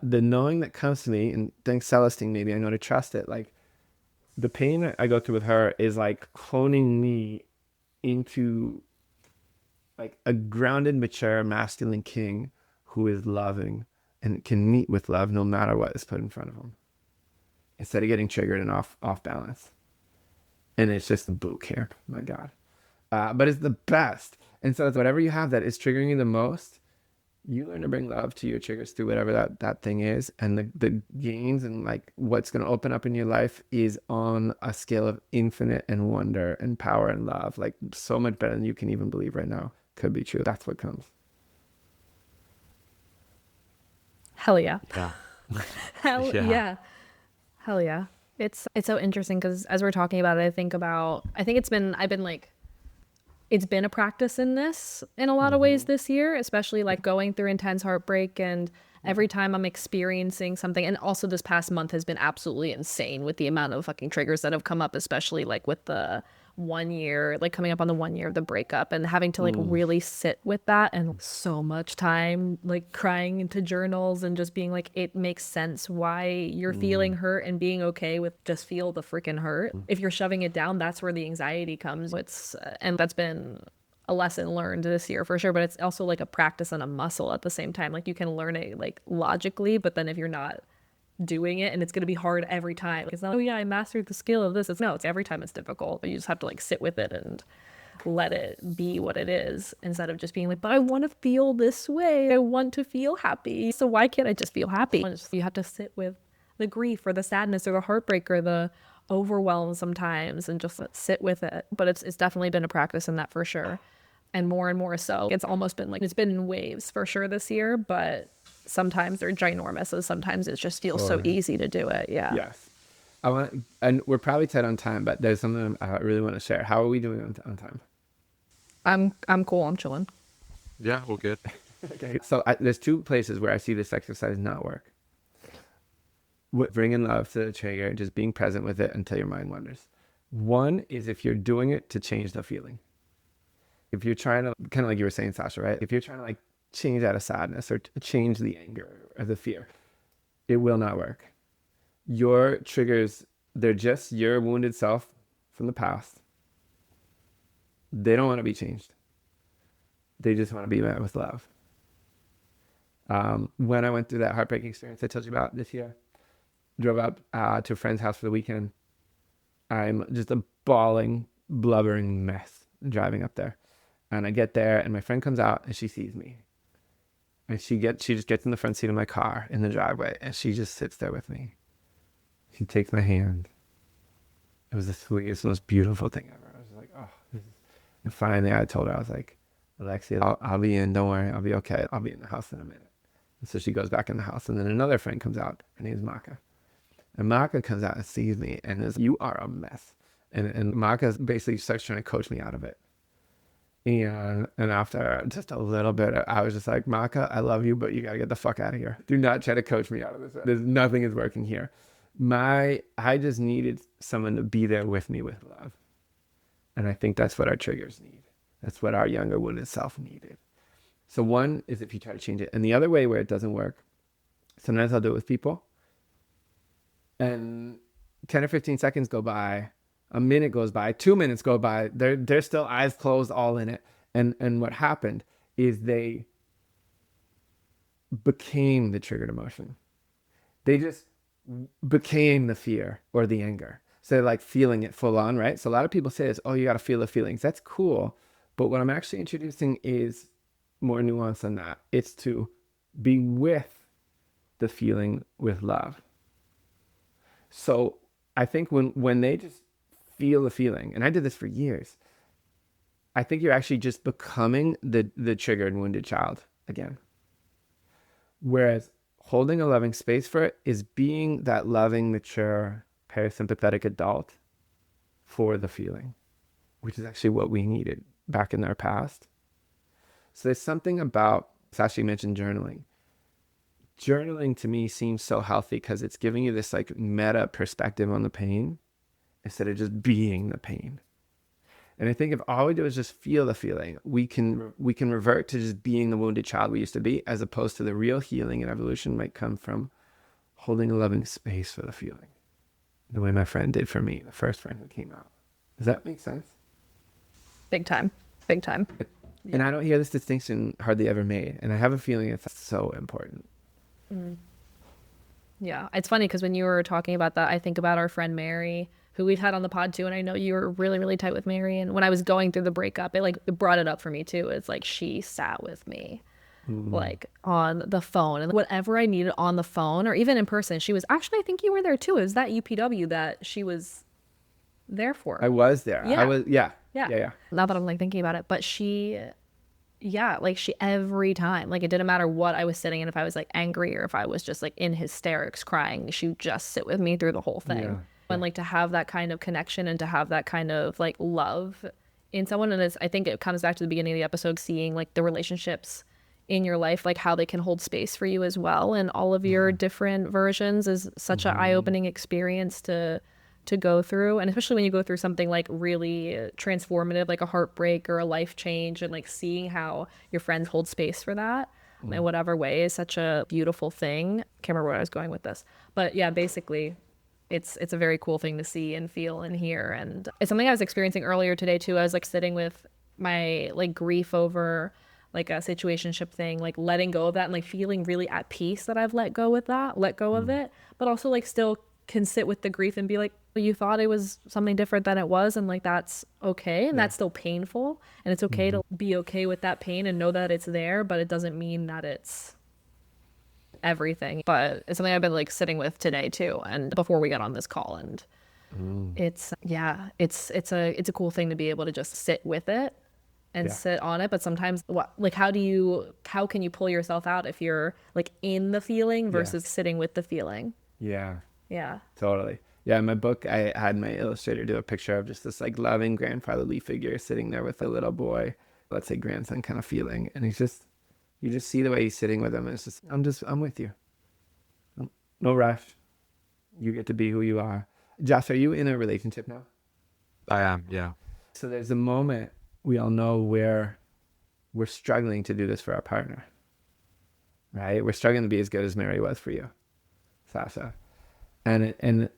knowing that comes to me, and thanks Celestine, maybe I know to trust it. Like the pain I go through with her is like cloning me into like a grounded, mature, masculine king who is loving and can meet with love no matter what is put in front of him, instead of getting triggered and off balance. And it's just a boot camp, my God. But it's the best. And so it's whatever you have that is triggering you the most, you learn to bring love to your triggers through whatever that thing is. And the gains and like what's going to open up in your life is on a scale of infinite and wonder and power and love. Like so much better than you can even believe right now could be true. That's what comes. Hell yeah. Yeah. Hell Yeah. yeah. Hell yeah. It's so interesting because as we're talking about it, it's been a practice in this in a lot of ways this year, especially like going through intense heartbreak, and every time I'm experiencing something. And also this past month has been absolutely insane with the amount of fucking triggers that have come up, especially like with the 1 year, like coming up on the 1 year of the breakup, and having to like really sit with that, and so much time like crying into journals and just being like, it makes sense why you're feeling hurt, and being okay with just feel the freaking hurt. If you're shoving it down, that's where the anxiety comes. And that's been a lesson learned this year for sure, but it's also like a practice and a muscle at the same time. Like you can learn it like logically, but then if you're not doing it, and it's going to be hard every time. It's not, oh yeah, I mastered the skill of this. It's every time it's difficult, but you just have to like sit with it and let it be what it is, instead of just being like, but I want to feel this way. I want to feel happy. So why can't I just feel happy? You have to sit with the grief or the sadness or the heartbreak or the overwhelm sometimes, and just sit with it. But it's definitely been a practice in that for sure. And more so. It's almost been like, it's been in waves for sure this year, but sometimes they're ginormous, and sometimes it just feels so easy to do it. Yeah. Yes. And we're probably tight on time, but there's something I really want to share. How are we doing on time? I'm cool. I'm chilling. Yeah, all good. Okay. So there's two places where I see this exercise not work. Bringing love to the trigger, just being present with it until your mind wanders. One is if you're doing it to change the feeling. If you're trying to, kind of like you were saying, Sasha, right? If you're trying to like change out of sadness or change the anger or the fear, it will not work. Your triggers, they're just your wounded self from the past. They don't want to be changed. They just want to be met with love. When I went through that heartbreaking experience I told you about this year, drove up to a friend's house for the weekend. I'm just a bawling, blubbering mess driving up there. And I get there, and my friend comes out, and she sees me. And she just gets in the front seat of my car in the driveway, and she just sits there with me. She takes my hand. It was the sweetest, most beautiful thing ever. I was like, oh. And finally, I told her, I was like, Alexia, I'll be in. Don't worry. I'll be okay. I'll be in the house in a minute. And so she goes back in the house, and then another friend comes out. Her name's Maka. And Maka comes out and sees me and is, you are a mess. And Maka basically starts trying to coach me out of it. And after just a little bit, I was just like, Maka, I love you, but you got to get the fuck out of here. Do not try to coach me out of this. There's nothing is working here. I just needed someone to be there with me with love. And I think that's what our triggers need. That's what our younger wounded self needed. So one is if you try to change it. And the other way where it doesn't work, sometimes I'll do it with people. And 10 or 15 seconds go by, a minute goes by, 2 minutes go by, they're still eyes closed, all in it. And what happened is they became the triggered emotion. They just became the fear or the anger. So they're like feeling it full on, right? So a lot of people say this, oh, you got to feel the feelings. That's cool. But what I'm actually introducing is more nuance than that. It's to be with the feeling with love. So I think when they just feel the feeling, and I did this for years, I think you're actually just becoming the triggered wounded child again. Whereas holding a loving space for it is being that loving, mature, parasympathetic adult for the feeling, which is actually what we needed back in our past. So there's something about, Sasha, you mentioned journaling. Journaling to me seems so healthy because it's giving you this like meta perspective on the pain instead of just being the pain. And I think if all we do is just feel the feeling, we can revert to just being the wounded child we used to be, as opposed to the real healing and evolution might come from holding a loving space for the feeling. The way my friend did for me, the first friend who came out. Does that make sense? Big time. Big time. And I don't hear this distinction hardly ever made. And I have a feeling it's so important. Yeah. It's funny because when you were talking about that, I think about our friend Mary, who we've had on the pod too. And I know you were really, really tight with Mary. And when I was going through the breakup, it brought it up for me too. It's like she sat with me like on the phone, and whatever I needed on the phone or even in person, she was actually, I think you were there too. It was that UPW that she was there for. I was there. Yeah. Yeah. Now that I'm like thinking about it, but she every time, like it didn't matter what I was sitting in, if I was like angry or if I was just like in hysterics crying, she would just sit with me through the whole thing. Yeah. And like to have that kind of connection and to have that kind of like love in someone. And I think it comes back to the beginning of the episode, seeing like the relationships in your life, like how they can hold space for you as well. And all of your different versions is such an eye-opening experience to go through. And especially when you go through something like really transformative, like a heartbreak or a life change, and like seeing how your friends hold space for that in whatever way is such a beautiful thing. Can't remember where I was going with this, but yeah, basically it's a very cool thing to see and feel and hear. And it's something I was experiencing earlier today too. I was like sitting with my like grief over like a situationship thing, like letting go of that and like feeling really at peace that I've let go of it, but also like still can sit with the grief and be like, well, you thought it was something different than it was, and like that's okay, and that's still painful, and it's okay to be okay with that pain and know that it's there, but it doesn't mean that it's everything. But it's something I've been like sitting with today too, and before we got on this call, and it's a cool thing to be able to just sit with it and sit on it. But sometimes how can you pull yourself out if you're like in the feeling versus sitting with the feeling? Yeah. Totally. Yeah, in my book, I had my illustrator do a picture of just this like loving grandfatherly figure sitting there with a little boy, let's say grandson kind of feeling. And you just see the way he's sitting with him. And it's just, I'm with you. No rush. You get to be who you are. Josh, are you in a relationship now? I am, yeah. So there's a moment we all know where we're struggling to do this for our partner, right? We're struggling to be as good as Mary was for you, Sasha. And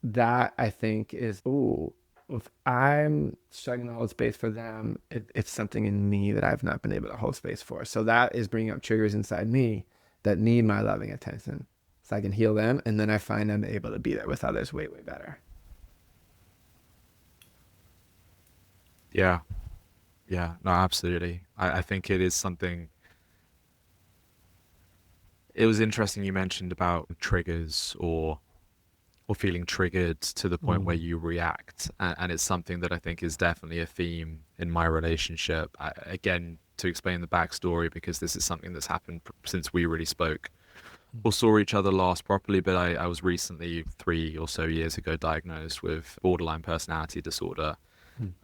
that, I think, is, if I'm struggling to hold space for them, it's something in me that I've not been able to hold space for. So that is bringing up triggers inside me that need my loving attention so I can heal them. And then I find I'm able to be there with others way, way better. Yeah. No, absolutely. I think it is something. It was interesting you mentioned about triggers or feeling triggered to the point where you react. And it's something that I think is definitely a theme in my relationship. Again, to explain the backstory, because this is something that's happened since we really spoke. or saw each other last properly, but I was recently 3 or so years ago diagnosed with borderline personality disorder.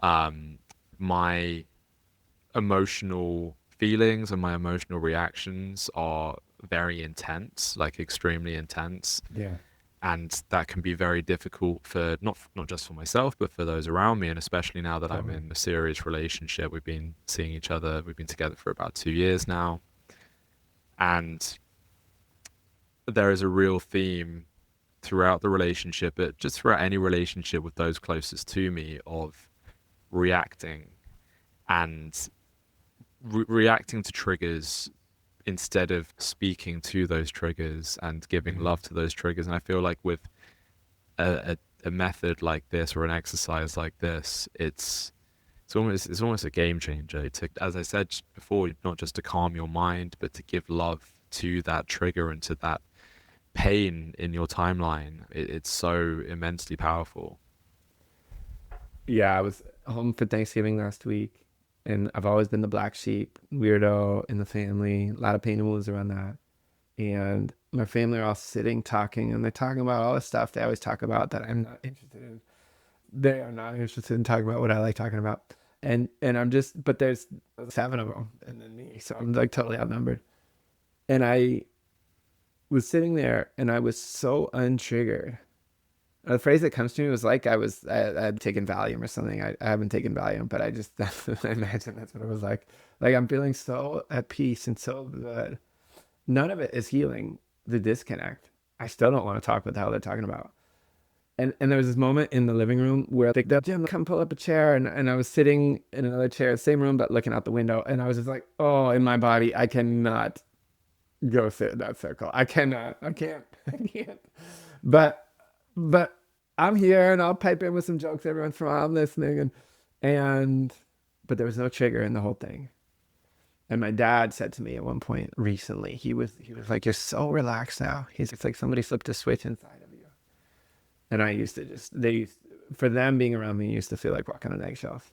Mm. My emotional feelings and my emotional reactions are very intense, like extremely intense. Yeah. And that can be very difficult for not just for myself, but for those around me. And especially now that I'm Totally. in a serious relationship, we've been seeing each other. We've been together for about 2 years now. And there is a real theme throughout the relationship, but just throughout any relationship with those closest to me, of reacting and reacting to triggers instead of speaking to those triggers and giving Mm. love to those triggers. And I feel like with a method like this or an exercise like this, it's almost a game changer to, as I said before, not just to calm your mind, but to give love to that trigger and to that pain in your timeline. It's so immensely powerful. Yeah, I was home for Thanksgiving last week, and I've always been the black sheep, weirdo in the family. A lot of pain and wounds around that. And my family are all sitting, talking, and they're talking about all the stuff they always talk about that I'm not interested in. They are not interested in talking about what I like talking about. And I'm just, but there's 7 of them, and then me, so I'm like totally outnumbered. And I was sitting there, and I was so untriggered. The phrase that comes to me was like I'd taken Valium or something. I haven't taken Valium, but I just I imagine that's what it was like. Like I'm feeling so at peace and so good. None of it is healing the disconnect. I still don't want to talk what the hell they're talking about. And there was this moment in the living room where they said, Jim, come pull up a chair. And I was sitting in another chair, same room, but looking out the window. And I was just like, oh, in my body, I cannot go sit in that circle. I cannot. I can't. I can't. But I'm here, and I'll pipe in with some jokes every once in a while. I'm listening, but there was no trigger in the whole thing. And my dad said to me at one point recently, he was like, "You're so relaxed now." It's like somebody flipped a switch inside of you. And I used to for them being around me, used to feel like walking on eggshells,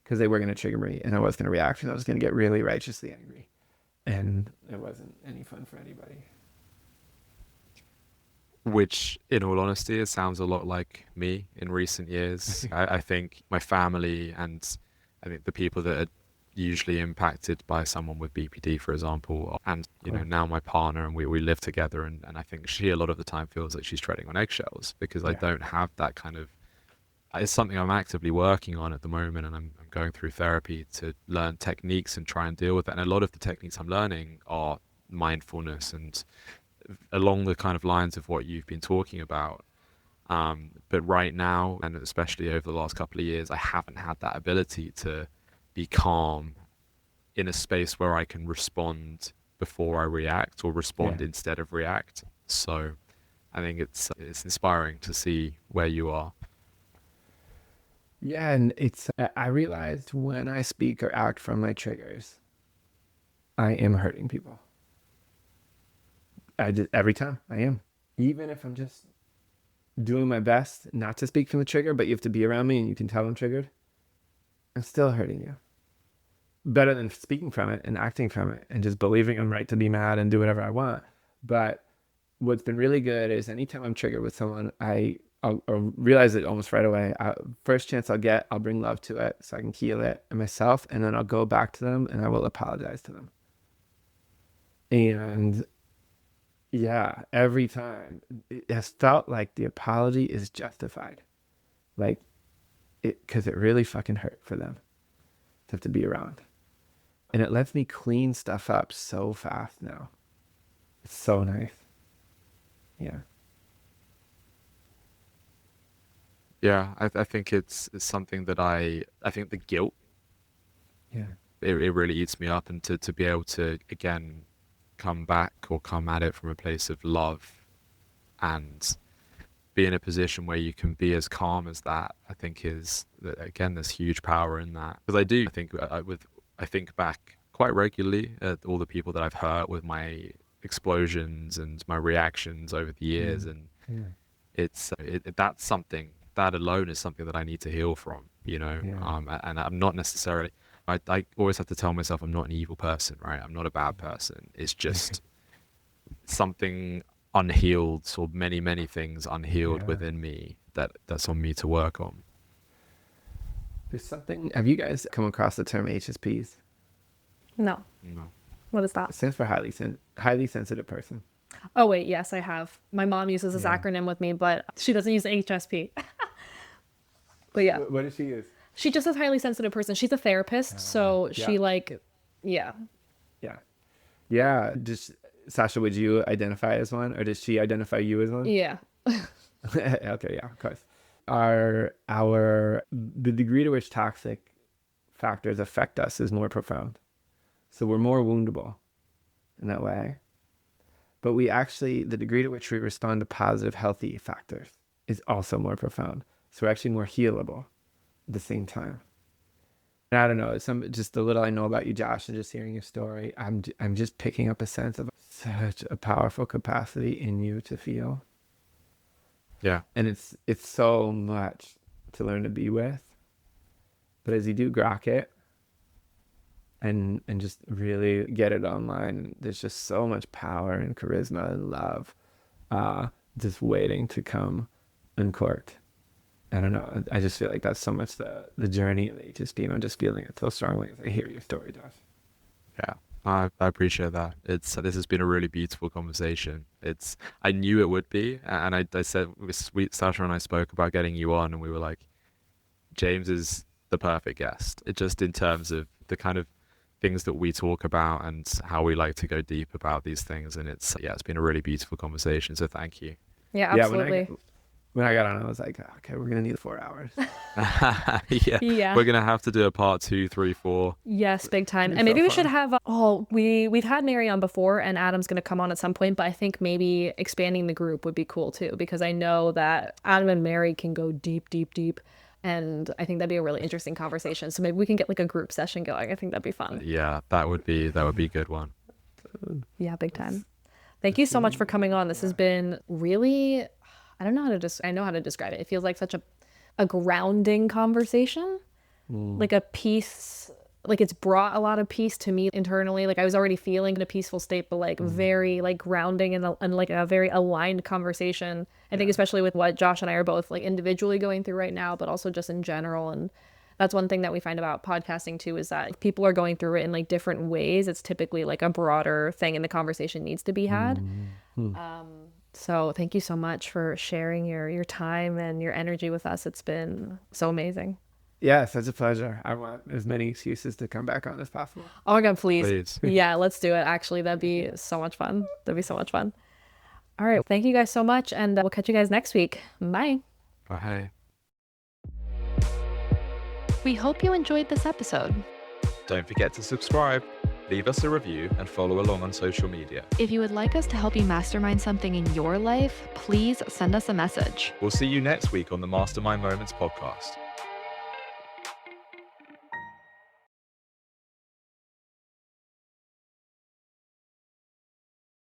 because they were going to trigger me, and I was going to react, and I was going to get really righteously angry, and it wasn't any fun for anybody. Which, in all honesty, it sounds a lot like me in recent years. I think my family, and I think the people that are usually impacted by someone with BPD, for example, and now my partner, and we live together, and I think she a lot of the time feels like she's treading on eggshells, because I Yeah. don't have that kind of. It's something I'm actively working on at the moment, and I'm going through therapy to learn techniques and try and deal with that. And a lot of the techniques I'm learning are mindfulness and along the kind of lines of what you've been talking about. But right now, and especially over the last couple of years, I haven't had that ability to be calm in a space where I can respond before I react, or respond Yeah. instead of react. So I think it's inspiring to see where you are. Yeah, and I realized when I speak or act from my triggers, I am hurting people. Every time I am. Even if I'm just doing my best not to speak from the trigger, but you have to be around me and you can tell I'm triggered, I'm still hurting you. Better than speaking from it and acting from it and just believing I'm right to be mad and do whatever I want. But what's been really good is anytime I'm triggered with someone, I'll realize it almost right away. First chance I'll get, I'll bring love to it so I can heal it and myself, and then I'll go back to them and I will apologize to them. And yeah, every time it has felt like the apology is justified. Like because it really fucking hurt for them to have to be around. And it lets me clean stuff up so fast now. It's so nice. Yeah. Yeah, I think it's something that I think the guilt, Yeah. it really eats me up, and to be able to again come back or come at it from a place of love and be in a position where you can be as calm as that, I think is, again, there's huge power in that. Because I think I think back quite regularly at all the people that I've hurt with my explosions and my reactions over the years, and Yeah. that's something that alone is something that I need to heal from, Yeah. and I'm not necessarily, I always have to tell myself I'm not an evil person, right? I'm not a bad person. It's just something unhealed, or many things unhealed Yeah. within me that's on me to work on. There's something. Have you guys come across the term HSPs? No. No. What is It that? stands for highly sensitive person. Oh, wait. Yes, I have. My mom uses this Yeah. acronym with me, but she doesn't use HSP. But yeah, What does she use? she just says highly sensitive person. She's a therapist. So she yeah. like, yeah. Yeah. Yeah. Just Sasha, would you identify as one, or does she identify you as one? Yeah. Okay, yeah, of course. The degree to which toxic factors affect us is more profound. So we're more woundable in that way. But the degree to which we respond to positive, healthy factors is also more profound. So we're actually more healable at the same time. And I don't know, just the little I know about you, Josh, and just hearing your story, I'm just picking up a sense of such a powerful capacity in you to feel. Yeah. And it's so much to learn to be with. But as you do grok it and just really get it online, there's just so much power and charisma and love just waiting to come uncorked. I don't know. I just feel like that's so much the journey of HSP, and I'm just feeling it so strongly as I hear your story, Josh. Yeah, I appreciate that. This has been a really beautiful conversation. I knew it would be, and I said, Sasha and I spoke about getting you on, and we were like, James is the perfect guest. It just in terms of the kind of things that we talk about and how we like to go deep about these things, and it's been a really beautiful conversation. So thank you. Yeah, absolutely. When I got on, I was like, okay, we're gonna need 4 hours. Yeah. We're gonna have to do a part 2, 3, 4. Yes, big time. It'd be And maybe so we should fun. have we've had Mary on before, and Adam's going to come on at some point, but I think maybe expanding the group would be cool too, because I know that Adam and Mary can go deep, and I think that'd be a really interesting conversation. So maybe we can get like a group session going. I think that'd be fun. Yeah, that would be a good one. Yeah, big time. Thank you so much for coming on. This has been really, I don't know how to I know how to describe it. It feels like such a grounding conversation, like a peace, like it's brought a lot of peace to me internally. Like I was already feeling in a peaceful state, but like very like grounding and like a very aligned conversation. I think especially with what Josh and I are both like individually going through right now, but also just in general. And that's one thing that we find about podcasting too, is that if people are going through it in like different ways, it's typically like a broader thing and the conversation needs to be had. So thank you so much for sharing your time and your energy with us. It's been so amazing. Yeah, such a pleasure. I want as many excuses to come back on as possible. Oh my God, please. Please. Yeah, let's do it. Actually, that'd be so much fun. That'd be so much fun. All right. Thank you guys so much. And we'll catch you guys next week. Bye. Oh, hey. We hope you enjoyed this episode. Don't forget to subscribe, leave us a review, and follow along on social media. If you would like us to help you mastermind something in your life, please send us a message. We'll see you next week on the Mastermind Moments podcast.